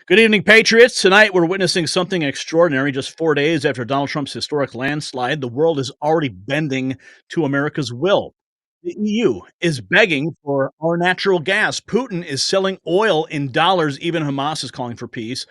Good evening, Patriots. Tonight, we're witnessing something extraordinary. Just 4 days after Donald Trump's historic landslide, the world is already bending to America's will. The EU is begging for our natural gas. Putin is selling oil in dollars. Even Hamas is calling for peace.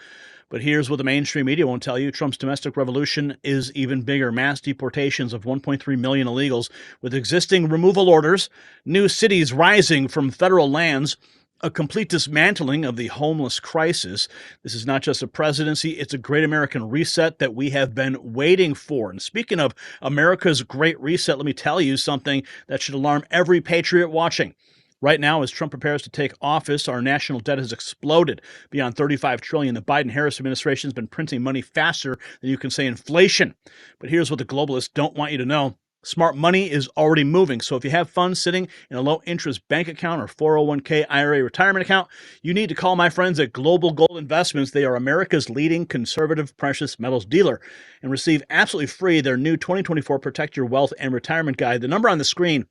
But here's what the mainstream media won't tell you. Trump's domestic revolution is even bigger. Mass deportations of 1.3 million illegals with existing removal orders, new cities rising from federal lands, a complete dismantling of the homeless crisis. This is not just a presidency, it's a great American reset that we have been waiting for. And speaking of America's great reset, let me tell you something that should alarm every patriot watching. Right now, as Trump prepares to take office, our national debt has exploded beyond $35 trillion. The Biden-Harris administration has been printing money faster than you can say inflation. But here's what the globalists don't want you to know. Smart money is already moving. So if you have funds sitting in a low-interest bank account or 401k IRA retirement account, you need to call my friends at Global Gold Investments. They are America's leading conservative precious metals dealer, and receive absolutely free their new 2024 Protect Your Wealth and Retirement Guide. The number on the screen,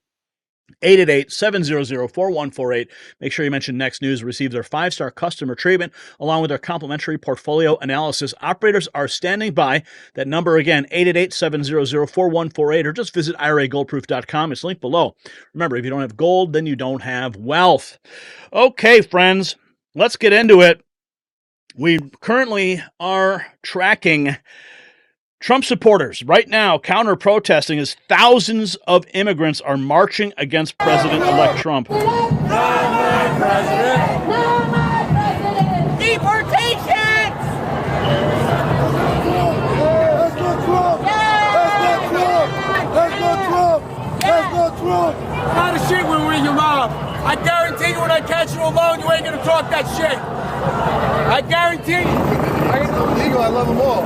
888-700-4148. Make sure you mention Next News. Receive their 5-star customer treatment along with their complimentary portfolio analysis. Operators are standing by. That number again, 888-700-4148, or just visit IRAGoldproof.com. It's linked below. Remember, if you don't have gold, then you don't have wealth. Okay, friends, let's get into it. We currently are tracking Trump supporters right now counter-protesting as thousands of immigrants are marching against President-elect Trump. No more president! No more president! Deportation! Let's go Trump! Let's go Trump! Let's go Trump! Let's go Trump! Not a shit when we're in your mouth. I guarantee you when I catch you alone, you ain't gonna talk that shit. I guarantee you. Illegal, I love them all.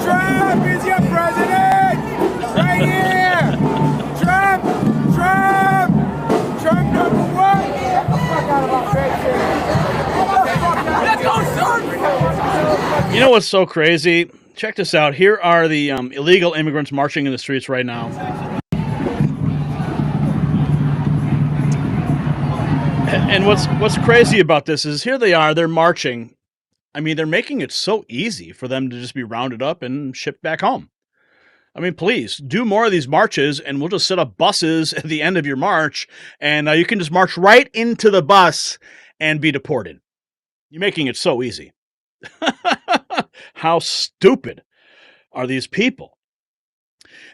Trump is your president! Right here! Trump number one! Get the fuck out of my face! Let's go, sir! You know what's so crazy? Check this out. Here are the illegal immigrants marching in the streets right now. And what's crazy about this is here they are, they're marching. I mean, they're making it so easy for them to just be rounded up and shipped back home. I mean, please, do more of these marches, and we'll just set up buses at the end of your march, and you can just march right into the bus and be deported. You're making it so easy. How stupid are these people?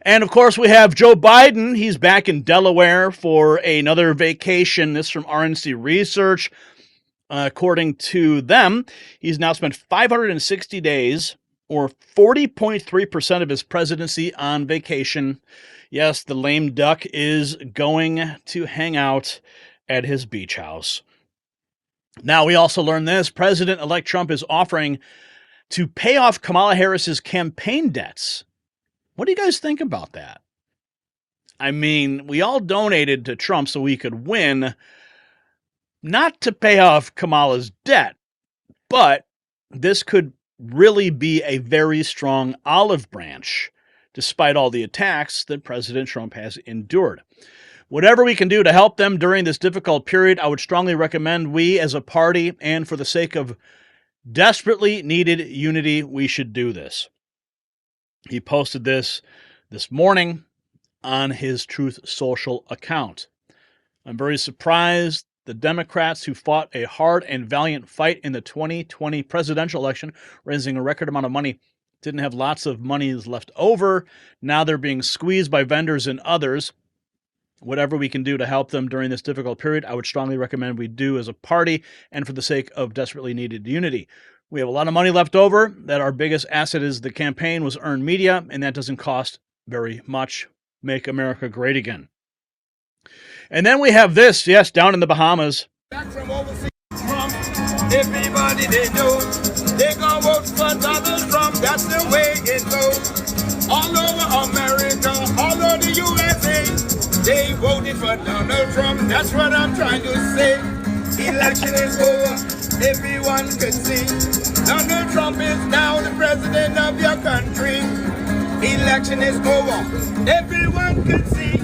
And, of course, we have Joe Biden. He's back in Delaware for another vacation. This from RNC Research. According to them, he's now spent 560 days, or 40.3% of his presidency, on vacation. Yes, the lame duck is going to hang out at his beach house. Now, we also learned this. President-elect Trump is offering to pay off Kamala Harris's campaign debts. What do you guys think about that? I mean, we all donated to Trump so we could win, not to pay off Kamala's debt, but this could really be a very strong olive branch, despite all the attacks that President Trump has endured. Whatever we can do to help them during this difficult period, I would strongly recommend we as a party, and for the sake of desperately needed unity, we should do this. He posted this morning on his Truth Social account. I'm very surprised the Democrats, who fought a hard and valiant fight in the 2020 presidential election, raising a record amount of money, didn't have lots of money left over. Now they're being squeezed by vendors and others. Whatever we can do to help them during this difficult period, I would strongly recommend we do as a party, and for the sake of desperately needed unity. We have a lot of money left over. That our biggest asset is the campaign was earned media, and that doesn't cost very much. Make America great again. And then we have this, yes, down in the Bahamas. Back from overseas, Trump. Everybody they know, they gonna vote for Donald Trump. That's the way it goes. All over America, all over the USA, they voted for Donald Trump. That's what I'm trying to say. Election is over. Everyone can see Donald Trump is now the president of your country. Election is over. Everyone can see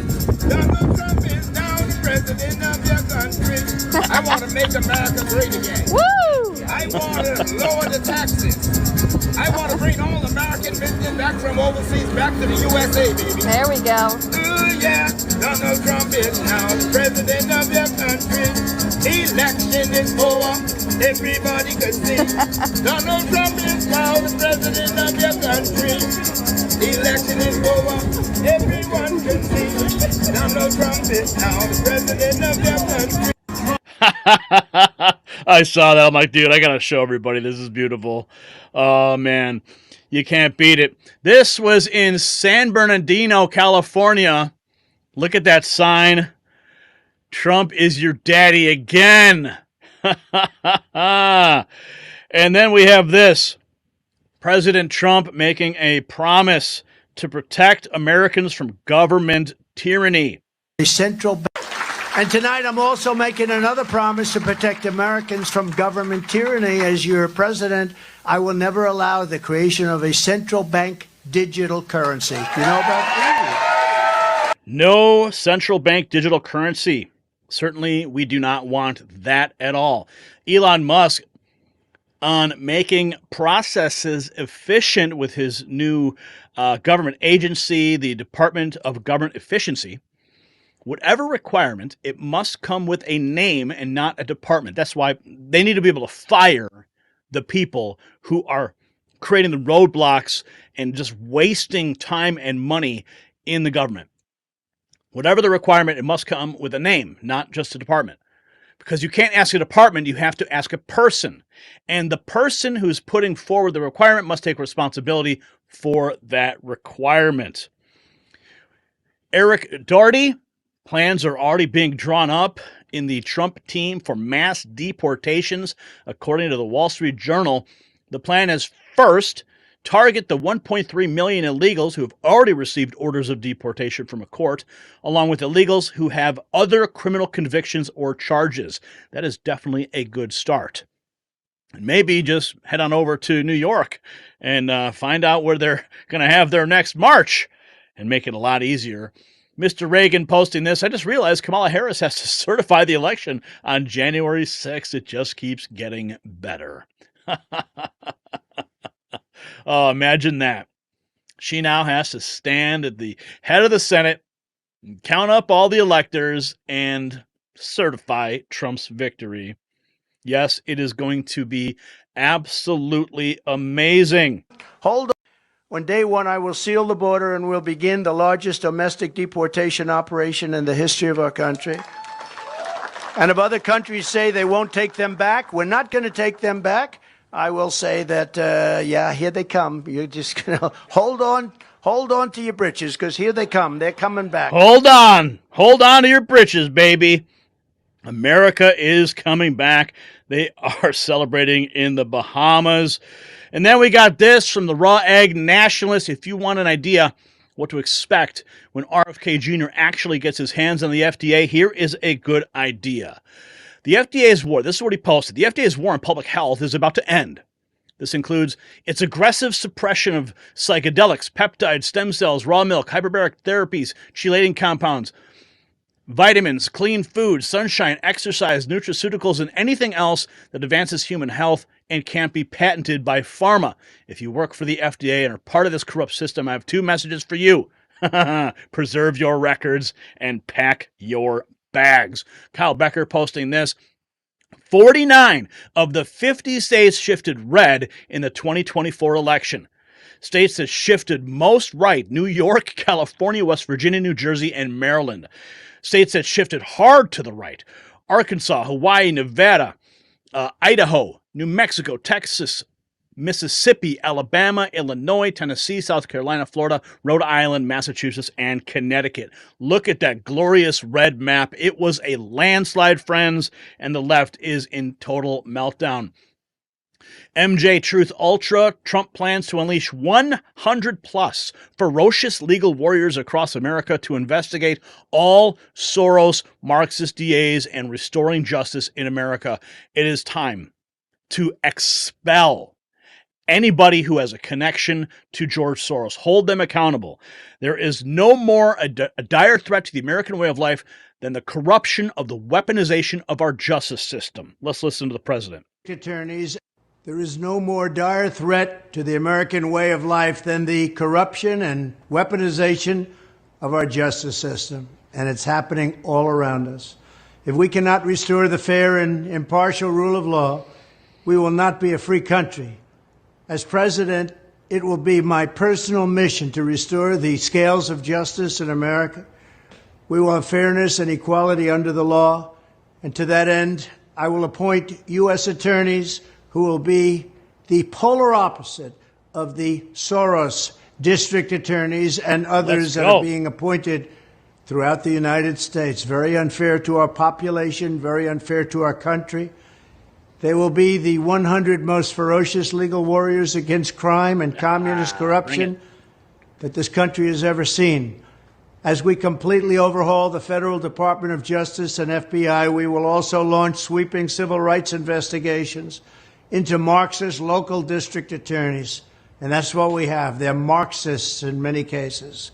Donald Trump is now the president of your country. I want to make America great again. Woo! I want to lower the taxes. I want to bring all American business back from overseas back to the USA, baby. There we go. Ooh, yeah, Donald Trump is now the president of your country. Election is over. Everybody can see. Donald Trump is now the president of your country. Election is over. Everyone can see. Donald Trump is now the president of your country. I saw that. I'm like, dude, I gotta show everybody. This is beautiful. Oh man, you can't beat it. This was in San Bernardino, California. Look at that sign. Trump is your daddy again. And then we have this. President Trump making a promise to protect Americans from government tyranny. A central bank. And tonight I'm also making another promise to protect Americans from government tyranny. As your president, I will never allow the creation of a central bank digital currency. You know about that? No central bank digital currency. Certainly, we do not want that at all. Elon Musk, on making processes efficient with his new government agency, the Department of Government Efficiency, whatever requirement, it must come with a name and not a department. That's why they need to be able to fire the people who are creating the roadblocks and just wasting time and money in the government. Whatever the requirement, it must come with a name, not just a department. Because you can't ask a department, you have to ask a person. And the person who's putting forward the requirement must take responsibility for that requirement. Eric Doherty, plans are already being drawn up in the Trump team for mass deportations. According to the Wall Street Journal, the plan is first, target the 1.3 million illegals who have already received orders of deportation from a court, along with illegals who have other criminal convictions or charges. That is definitely a good start. And maybe just head on over to New York and find out where they're going to have their next march and make it a lot easier. Mr. Reagan posting this, I just realized Kamala Harris has to certify the election on January 6th. It just keeps getting better. Oh, imagine that. She now has to stand at the head of the Senate, count up all the electors, and certify Trump's victory. Yes, it is going to be absolutely amazing. Hold on. On day one, I will seal the border and will begin the largest domestic deportation operation in the history of our country. And if other countries say they won't take them back, we're not going to take them back. I will say that, yeah, here they come. You're just going to hold on to your britches, because here they come. They're coming back. Hold on to your britches, baby. America is coming back. They are celebrating in the Bahamas. And then we got this from the Raw Egg Nationalist. If you want an idea what to expect when RFK Jr. actually gets his hands on the FDA, here is a good idea. The FDA's war, this is what he posted, the FDA's war on public health is about to end. This includes its aggressive suppression of psychedelics, peptides, stem cells, raw milk, hyperbaric therapies, chelating compounds, vitamins, clean food, sunshine, exercise, nutraceuticals, and anything else that advances human health and can't be patented by pharma. If you work for the FDA and are part of this corrupt system, I have two messages for you. Preserve your records and pack your bags. Kyle Becker posting this. 49 of the 50 states shifted red in the 2024 election. States that shifted most right: New York, California, West Virginia, New Jersey, and Maryland. States that shifted hard to the right: Arkansas, Hawaii, Nevada, Idaho, New Mexico, Texas, Mississippi, Alabama, Illinois, Tennessee, South Carolina, Florida, Rhode Island, Massachusetts, and Connecticut. Look at that glorious red map. It was a landslide, friends, and the left is in total meltdown. MJ Truth Ultra, Trump plans to unleash 100 plus ferocious legal warriors across America to investigate all Soros Marxist DAs and restoring justice in America. It is time to expel anybody who has a connection to George Soros. Hold them accountable. There is no more a dire threat to the American way of life than the corruption of the weaponization of our justice system. Let's listen to the president. Attorneys, there is no more dire threat to the American way of life than the corruption and weaponization of our justice system. And it's happening all around us. If we cannot restore the fair and impartial rule of law, we will not be a free country. As president, it will be my personal mission to restore the scales of justice in America. We will have fairness and equality under the law. And to that end, I will appoint U.S. attorneys who will be the polar opposite of the Soros district attorneys and others that are being appointed throughout the United States. Very unfair to our population, very unfair to our country. They will be the 100 most ferocious legal warriors against crime and communist corruption that this country has ever seen. As we completely overhaul the Federal Department of Justice and FBI, we will also launch sweeping civil rights investigations into Marxist local district attorneys. And that's what we have. They're Marxists in many cases.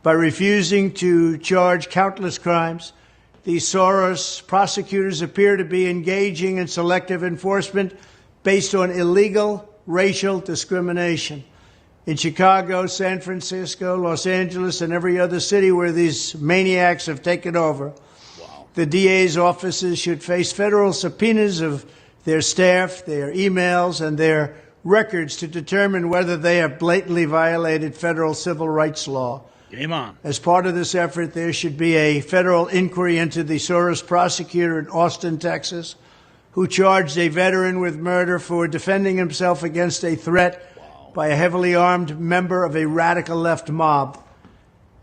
By refusing to charge countless crimes, the Soros prosecutors appear to be engaging in selective enforcement based on illegal racial discrimination. In Chicago, San Francisco, Los Angeles, and every other city where these maniacs have taken over, the DA's offices should face federal subpoenas of their staff, their emails, and their records to determine whether they have blatantly violated federal civil rights law. Game on. As part of this effort, there should be a federal inquiry into the Soros prosecutor in Austin, Texas, who charged a veteran with murder for defending himself against a threat by a heavily armed member of a radical left mob.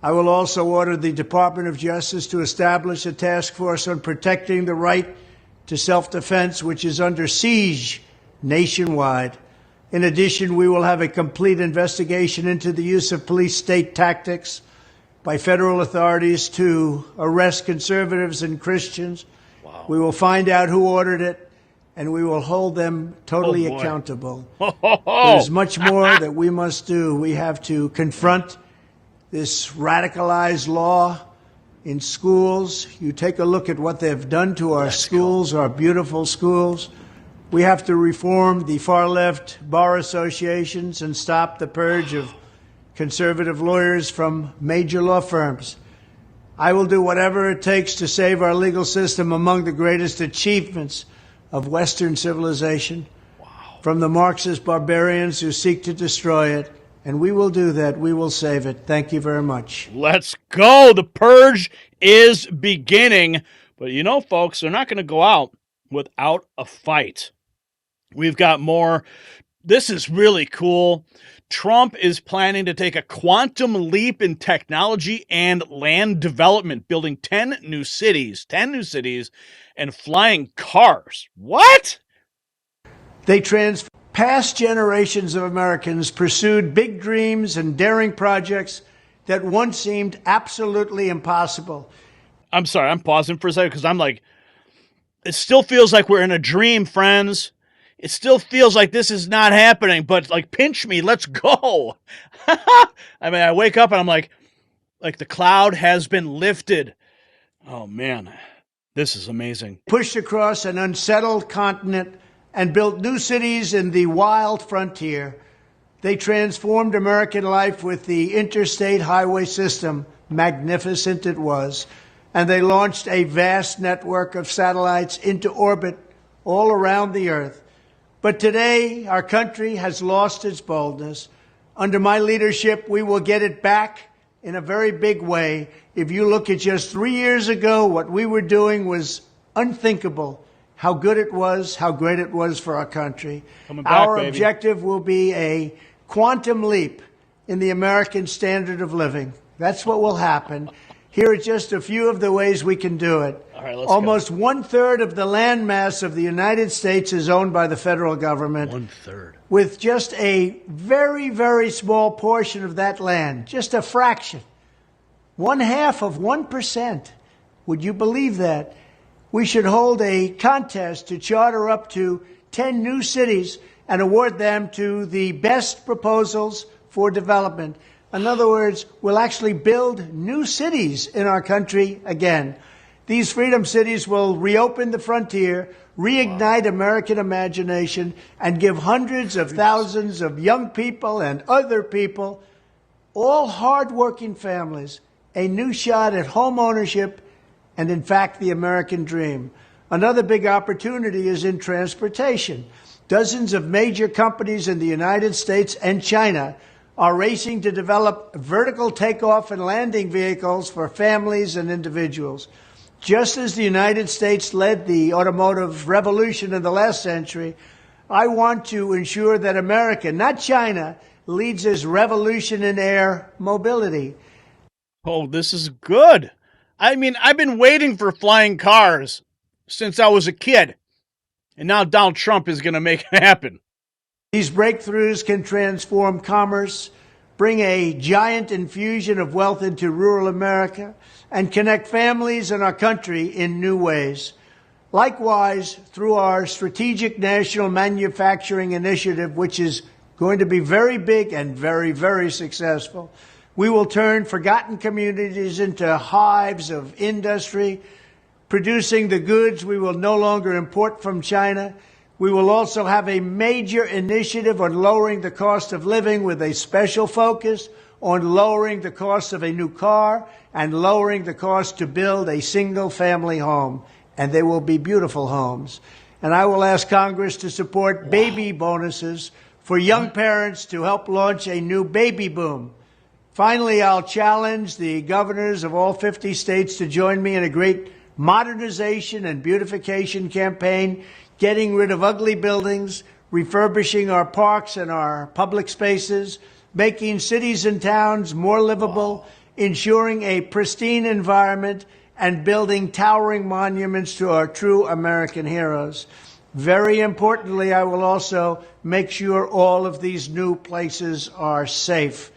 I will also order the Department of Justice to establish a task force on protecting the right to self-defense, which is under siege nationwide. In addition, we will have a complete investigation into the use of police state tactics by federal authorities to arrest conservatives and Christians. Wow. We will find out who ordered it, and we will hold them totally accountable. There's much more that we must do. We have to confront this radicalized law in schools. You take a look at what they've done to our schools, our beautiful schools. We have to reform the far-left bar associations and stop the purge of conservative lawyers from major law firms. I will do whatever it takes to save our legal system among the greatest achievements of Western civilization from the Marxist barbarians who seek to destroy it. And we will do that. We will save it. Thank you very much. Let's go. The purge is beginning. But you know, folks, they're not going to go out without a fight. We've got more. This is really cool. Trump is planning to take a quantum leap in technology and land development, building 10 new cities, and flying cars. What? Past generations of Americans pursued big dreams and daring projects that once seemed absolutely impossible. I'm sorry, I'm pausing for a second because I'm like, it still feels like we're in a dream, friends. It still feels like this is not happening, but like, pinch me, let's go. I mean, I wake up and I'm like the cloud has been lifted. Oh man, this is amazing. Pushed across an unsettled continent and built new cities in the wild frontier. They transformed American life with the interstate highway system. Magnificent it was. And they launched a vast network of satellites into orbit all around the earth. But today, our country has lost its boldness. Under my leadership, we will get it back in a very big way. If you look at just 3 years ago, what we were doing was unthinkable. How good it was, how great it was for our country. Our objective will be a quantum leap in the American standard of living. That's what will happen. Here are just a few of the ways we can do it. All right, let's Almost 1/3 of the land mass of the United States is owned by the federal government. 1/3. With just a very, very small portion of that land, just a fraction, 1/2 of 1%. Would you believe that? We should hold a contest to charter up to 10 new cities and award them to the best proposals for development. In other words, we'll actually build new cities in our country again. These freedom cities will reopen the frontier, reignite American imagination, and give hundreds of thousands of young people and other people, all hardworking families, a new shot at home ownership and, in fact, the American dream. Another big opportunity is in transportation. Dozens of major companies in the United States and China are racing to develop vertical takeoff and landing vehicles for families and individuals. Just as the United States led the automotive revolution in the last century, I want to ensure that America, not China, leads this revolution in air mobility. Oh, this is good. I mean, I've been waiting for flying cars since I was a kid, and now Donald Trump is going to make it happen. These breakthroughs can transform commerce, bring a giant infusion of wealth into rural America, and connect families in our country in new ways. Likewise, through our Strategic National Manufacturing Initiative, which is going to be very big and very, very successful, we will turn forgotten communities into hives of industry, producing the goods we will no longer import from China. We will also have a major initiative on lowering the cost of living with a special focus on lowering the cost of a new car and lowering the cost to build a single-family home. And they will be beautiful homes. And I will ask Congress to support baby bonuses for young parents to help launch a new baby boom. Finally, I'll challenge the governors of all 50 states to join me in a great modernization and beautification campaign, getting rid of ugly buildings, refurbishing our parks and our public spaces, making cities and towns more livable, ensuring a pristine environment, and building towering monuments to our true American heroes. Very importantly, I will also make sure all of these new places are safe.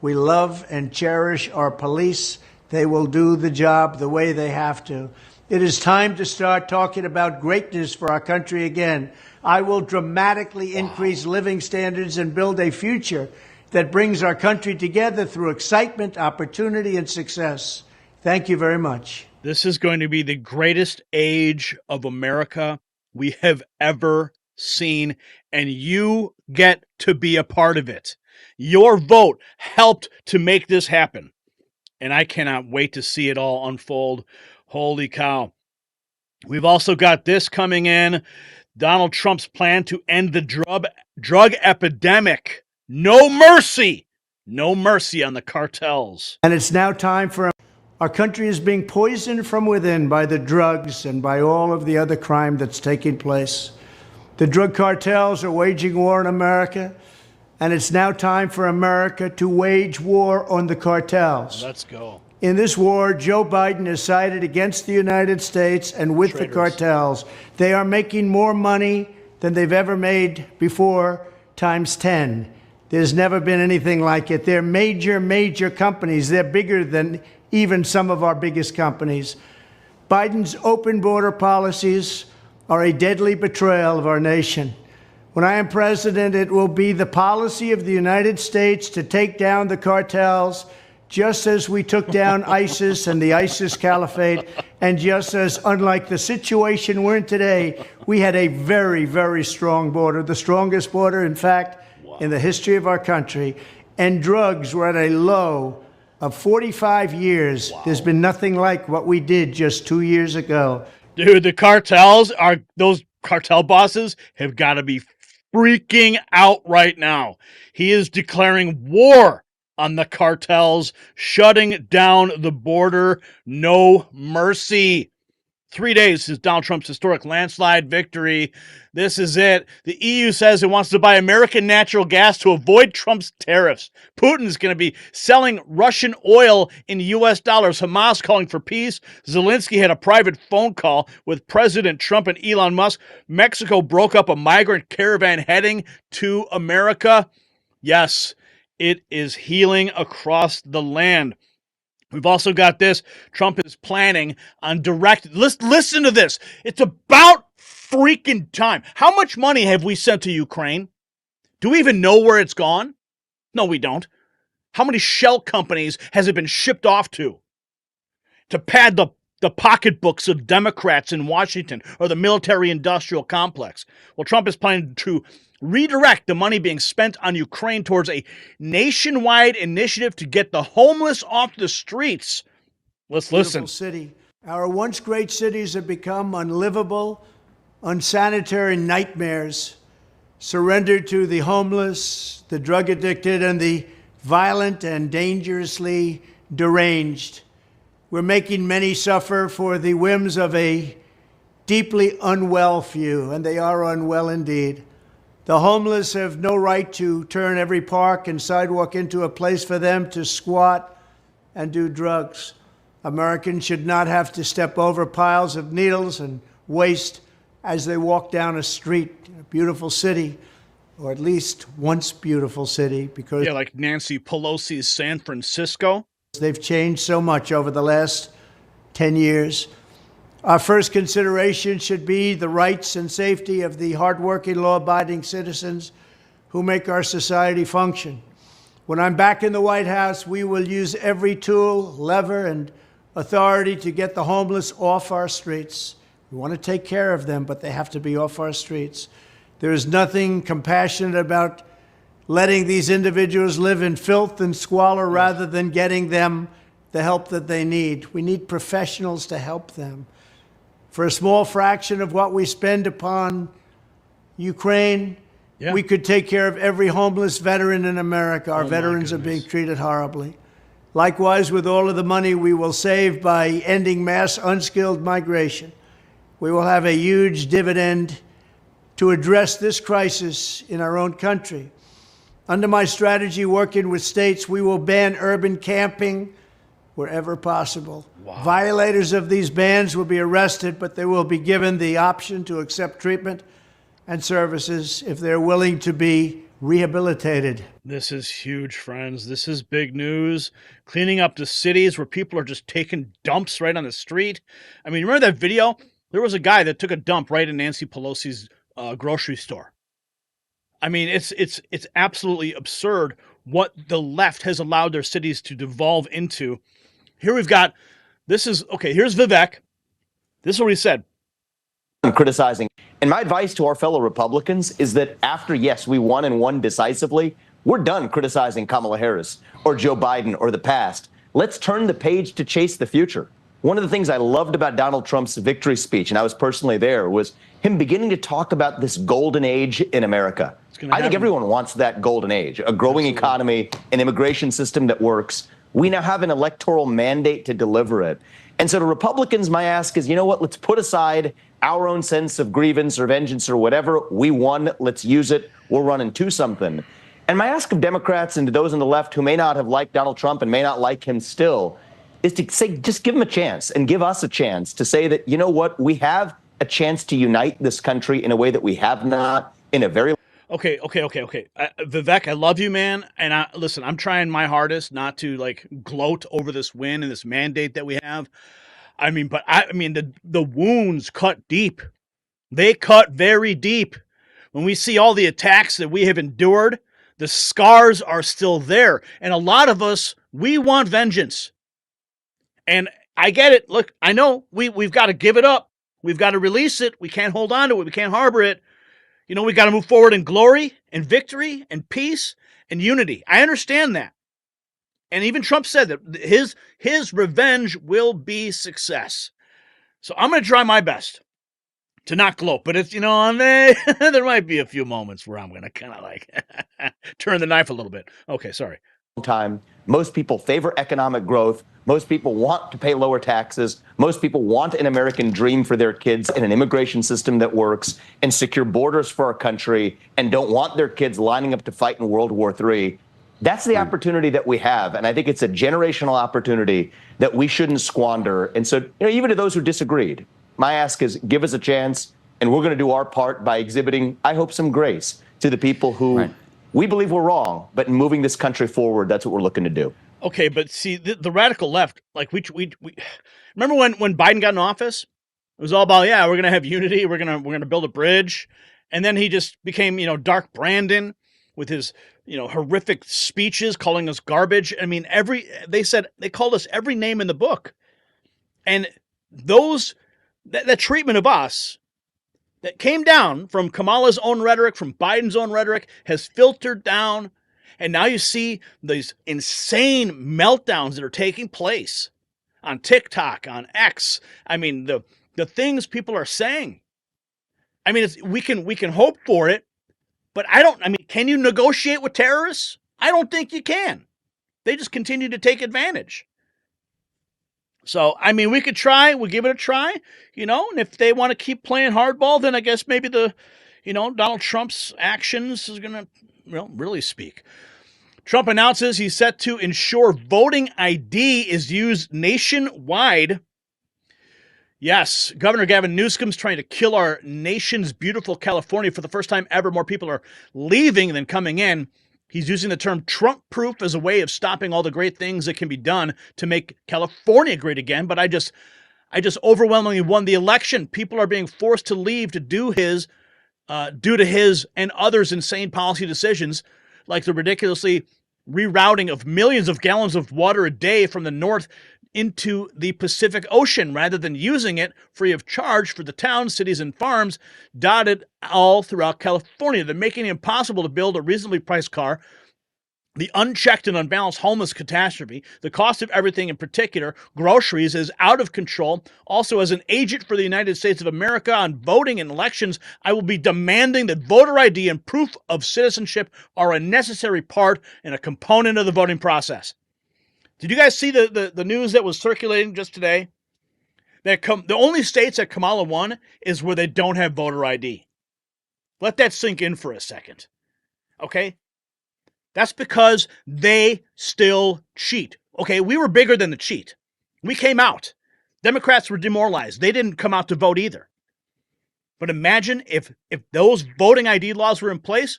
We love and cherish our police. They will do the job the way they have to. It is time to start talking about greatness for our country again. I will dramatically increase living standards and build a future that brings our country together through excitement, opportunity, and success. Thank you very much. This is going to be the greatest age of America we have ever seen, and you get to be a part of it. Your vote helped to make this happen, and I cannot wait to see it all unfold. Holy cow. We've also got this coming in. Donald Trump's plan to end the drug epidemic. No mercy. No mercy on the cartels. And it's now time for our country is being poisoned from within by the drugs and by all of the other crime that's taking place. The drug cartels are waging war in America, and it's now time for America to wage war on the cartels. Let's go. In this war, Joe Biden has sided against the United States and with the cartels. They are making more money than they've ever made before, times 10. There's never been anything like it. They're major, major companies. They're bigger than even some of our biggest companies. Biden's open border policies are a deadly betrayal of our nation. When I am president, it will be the policy of the United States to take down the cartels, just as we took down ISIS and the ISIS caliphate, and just as, unlike the situation we're in today, we had a very, very strong border, the strongest border, in fact, in the history of our country. And drugs were at a low of 45 years. There's been nothing like what we did just 2 years ago. Dude, those cartel bosses have got to be freaking out right now. He is declaring war on the cartels, shutting down the border. No mercy. 3 days since Donald Trump's historic landslide victory. This is it. The EU says it wants to buy American natural gas to avoid Trump's tariffs. Putin's going to be selling Russian oil in US dollars. Hamas calling for peace. Zelensky had a private phone call with President Trump and Elon Musk. Mexico broke up a migrant caravan heading to America. Yes, it is healing across the land. We've also got this. Trump is planning on listen to this. It's about freaking time. How much money have we sent to Ukraine? Do we even know where it's gone? No, we don't. How many shell companies has it been shipped off to pad the pocketbooks of Democrats in Washington or the military-industrial complex? Well, Trump is planning to redirect the money being spent on Ukraine towards a nationwide initiative to get the homeless off the streets. Let's listen. City. Our once great cities have become unlivable, unsanitary nightmares, surrendered to the homeless, the drug addicted, and the violent and dangerously deranged. We're making many suffer for the whims of a deeply unwell few, and they are unwell indeed. The homeless have no right to turn every park and sidewalk into a place for them to squat and do drugs. Americans should not have to step over piles of needles and waste as they walk down a street in a beautiful city, or at least once beautiful city, because like Nancy Pelosi's San Francisco. They've changed so much over the last 10 years. Our first consideration should be the rights and safety of the hardworking, law-abiding citizens who make our society function. When I'm back in the White House, we will use every tool, lever, and authority to get the homeless off our streets. We want to take care of them, but they have to be off our streets. There is nothing compassionate about letting these individuals live in filth and squalor rather than getting them the help that they need. We need professionals to help them. For a small fraction of what we spend upon Ukraine, we could take care of every homeless veteran in America. Our veterans are being treated horribly. Likewise, with all of the money we will save by ending mass unskilled migration, we will have a huge dividend to address this crisis in our own country. Under my strategy, working with states, we will ban urban camping wherever possible. Wow. Violators of these bans will be arrested, but they will be given the option to accept treatment and services if they're willing to be rehabilitated. This is huge, friends. This is big news. Cleaning up the cities where people are just taking dumps right on the street. I mean, remember that video? There was a guy that took a dump right in Nancy Pelosi's grocery store. I mean, it's absolutely absurd what the left has allowed their cities to devolve into. Here we've got, here's Vivek. This is what he said. I'm criticizing. And my advice to our fellow Republicans is that after, yes, we won and won decisively, we're done criticizing Kamala Harris or Joe Biden or the past. Let's turn the page to chase the future. One of the things I loved about Donald Trump's victory speech, and I was personally there, was him beginning to talk about this golden age in America. I think everyone wants that golden age, a growing economy, an immigration system that works. We now have an electoral mandate to deliver it. And so to Republicans, my ask is, you know what, let's put aside our own sense of grievance or vengeance or whatever. We won, let's use it. We'll run into something. And my ask of Democrats and to those on the left who may not have liked Donald Trump and may not like him still is to say, just give him a chance and give us a chance to say that, you know what, we have a chance to unite this country in a way that we have not in a very Okay. Vivek, I love you, man. And listen, I'm trying my hardest not to gloat over this win and this mandate that we have. I mean, but the wounds cut deep. They cut very deep. When we see all the attacks that we have endured, the scars are still there. And a lot of us, we want vengeance. And I get it. Look, I know we've got to give it up. We've got to release it. We can't hold on to it. We can't harbor it. You know, we got to move forward in glory and victory and peace and unity. I understand that. And even Trump said that his revenge will be success. So I'm going to try my best to not gloat. But it's, there might be a few moments where I'm going to kind of turn the knife a little bit. Okay, sorry. Time. Most people favor economic growth. Most people want to pay lower taxes. Most people want an American dream for their kids and an immigration system that works and secure borders for our country and don't want their kids lining up to fight in World War III. That's the opportunity that we have. And I think it's a generational opportunity that we shouldn't squander. And so, even to those who disagreed, my ask is give us a chance. And we're going to do our part by exhibiting, I hope, some grace to the people who we believe we're wrong. But in moving this country forward, that's what we're looking to do. Okay, but see, the radical left, we remember when Biden got in office? It was all about, yeah, we're going to have unity. We're going to build a bridge. And then he just became, Dark Brandon with his, horrific speeches calling us garbage. I mean, they called us every name in the book. And that treatment of us that came down from Kamala's own rhetoric, from Biden's own rhetoric, has filtered down. And now you see these insane meltdowns that are taking place on TikTok, on X. I mean, the things people are saying. I mean, we can hope for it, but can you negotiate with terrorists? I don't think you can. They just continue to take advantage. So, I mean, we could try, we'll give it a try, and if they want to keep playing hardball, then I guess maybe Donald Trump's actions is going to, really speak. Trump announces he's set to ensure voting ID is used nationwide. Yes, Governor Gavin Newsom's trying to kill our nation's beautiful California. For the first time ever, more people are leaving than coming in. He's using the term Trump-proof as a way of stopping all the great things that can be done to make California great again. But I just overwhelmingly won the election. People are being forced to leave to due to his and others' insane policy decisions, like the ridiculously rerouting of millions of gallons of water a day from the north into the Pacific Ocean rather than using it free of charge for the towns, cities, and farms dotted all throughout California. They're making it impossible to build a reasonably priced car. The unchecked and unbalanced homeless catastrophe, the cost of everything, in particular groceries, is out of control. Also, as an agent for the United States of America on voting and elections, I will be demanding that voter ID and proof of citizenship are a necessary part and a component of the voting process. Did you guys see the news that was circulating just today? That the only states that Kamala won is where they don't have voter ID. Let that sink in for a second. Okay? That's because they still cheat. Okay, we were bigger than the cheat. We came out. Democrats were demoralized. They didn't come out to vote either. But imagine if those voting ID laws were in place,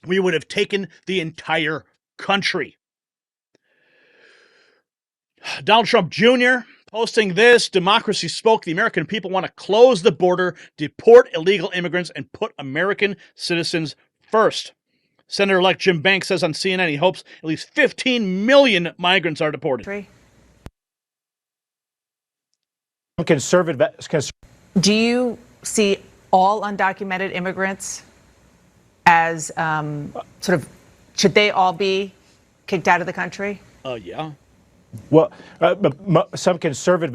we would have taken the entire country. Donald Trump Jr. posting this: democracy spoke. The American people want to close the border, deport illegal immigrants, and put American citizens first. Senator-elect Jim Banks says on CNN he hopes at least 15 million migrants are deported. Do you see all undocumented immigrants as should they all be kicked out of the country? Yeah. Well, some conservative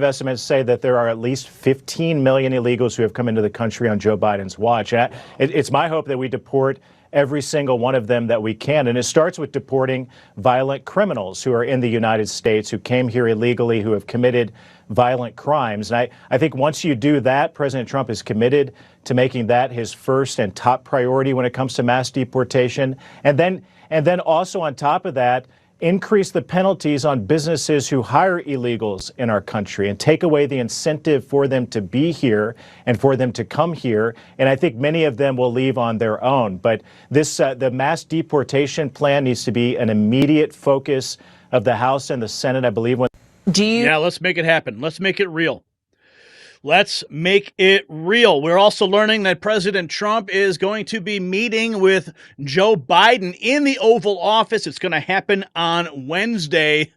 estimates say that there are at least 15 million illegals who have come into the country on Joe Biden's watch. It's my hope that we deport every single one of them that we can. And it starts with deporting violent criminals who are in the United States, who came here illegally, who have committed violent crimes. And I think once you do that, President Trump is committed to making that his first and top priority when it comes to mass deportation. And then also on top of that, increase the penalties on businesses who hire illegals in our country and take away the incentive for them to be here and for them to come here. And I think many of them will leave on their own. But the mass deportation plan needs to be an immediate focus of the House and the Senate, I believe. Yeah, let's make it happen. Let's make it real. Let's make it real. We're also learning that President Trump is going to be meeting with Joe Biden in the Oval Office. It's going to happen on Wednesday.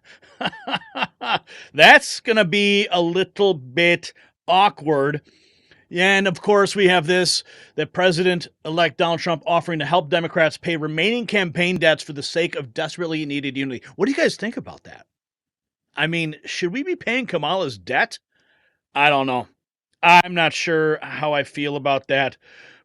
That's going to be a little bit awkward. And of course, we have that President-elect Donald Trump offering to help Democrats pay remaining campaign debts for the sake of desperately needed unity. What do you guys think about that? I mean, should we be paying Kamala's debt? I don't know. I'm not sure how I feel about that,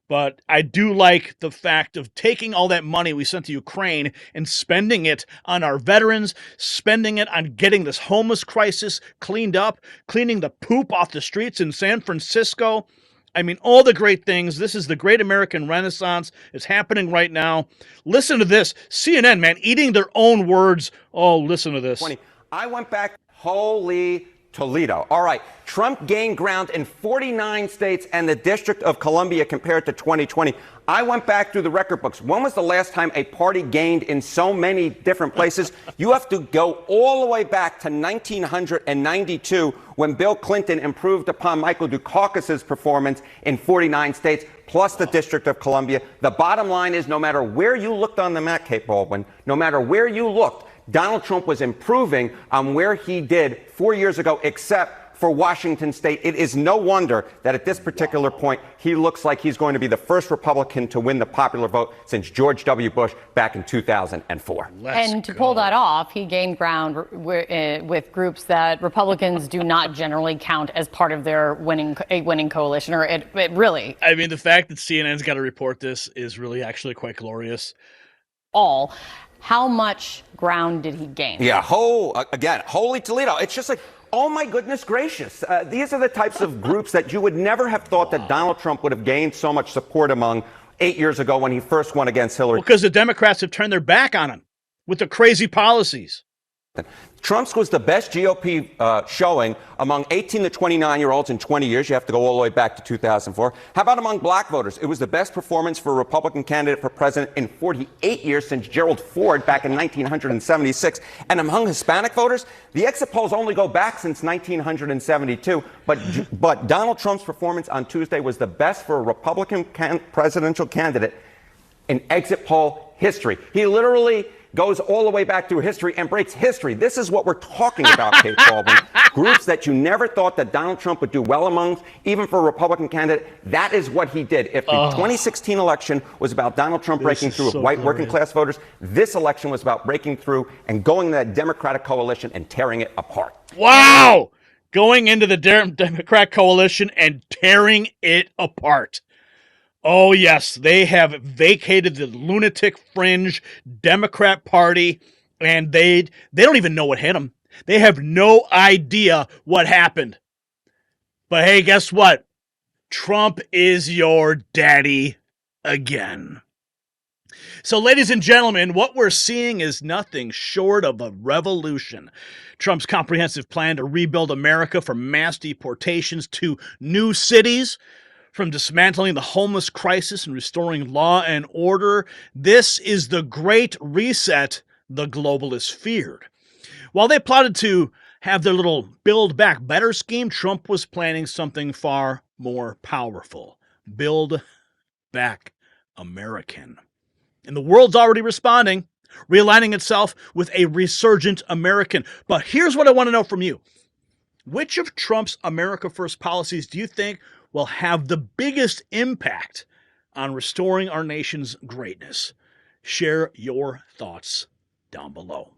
but I do like the fact of taking all that money we sent to Ukraine and spending it on our veterans, spending it on getting this homeless crisis cleaned up, cleaning the poop off the streets in San Francisco. I mean, all the great things. This is the great American Renaissance. It's happening right now. Listen to this. CNN, man, eating their own words. Oh, listen to this. I went back. Holy Toledo. All right, Trump gained ground in 49 states and the District of Columbia compared to 2020. I went back through the record books. When was the last time a party gained in so many different places? You have to go all the way back to 1992 when Bill Clinton improved upon Michael Dukakis's performance in 49 states, plus the District of Columbia. The bottom line is no matter where you looked on the map, Kate Baldwin, no matter where you looked, Donald Trump was improving on where he did 4 years ago, except for Washington State. It is no wonder that at this particular point, he looks like he's going to be the first Republican to win the popular vote since George W. Bush back in 2004. And to pull that off, he gained ground with groups that Republicans do not generally count as part of their winning coalition, or it really. I mean, the fact that CNN's got to report this is really actually quite glorious. How much ground did he gain? Yeah, holy Toledo. It's just like, oh my goodness gracious. These are the types of groups that you would never have thought that Donald Trump would have gained so much support among 8 years ago when he first won against Hillary. Because the Democrats have turned their back on him with the crazy policies. Trump's was the best GOP showing among 18 to 29-year-olds in 20 years. You have to go all the way back to 2004. How about among black voters? It was the best performance for a Republican candidate for president in 48 years since Gerald Ford back in 1976. And among Hispanic voters, the exit polls only go back since 1972. But Donald Trump's performance on Tuesday was the best for a Republican presidential candidate in exit poll history. He literally goes all the way back through history and breaks history. This is what we're talking about, Kate Baldwin. Groups that you never thought that Donald Trump would do well among, even for a Republican candidate, that is what he did. If the 2016 election was about Donald Trump breaking through with white working class voters, this election was about breaking through and going to that Democratic coalition and tearing it apart. Wow! Going into the Democrat coalition and tearing it apart. Oh, yes, they have vacated the lunatic fringe Democrat Party, and they don't even know what hit them. They have no idea what happened. But hey, guess what? Trump is your daddy again. So, ladies and gentlemen, what we're seeing is nothing short of a revolution. Trump's comprehensive plan to rebuild America from mass deportations to new cities, from dismantling the homeless crisis and restoring law and order. This is the great reset the globalists feared. While they plotted to have their little Build Back Better scheme, Trump was planning something far more powerful. Build Back American. And the world's already responding, realigning itself with a resurgent American. But here's what I want to know from you. Which of Trump's America First policies do you think will have the biggest impact on restoring our nation's greatness? Share your thoughts down below.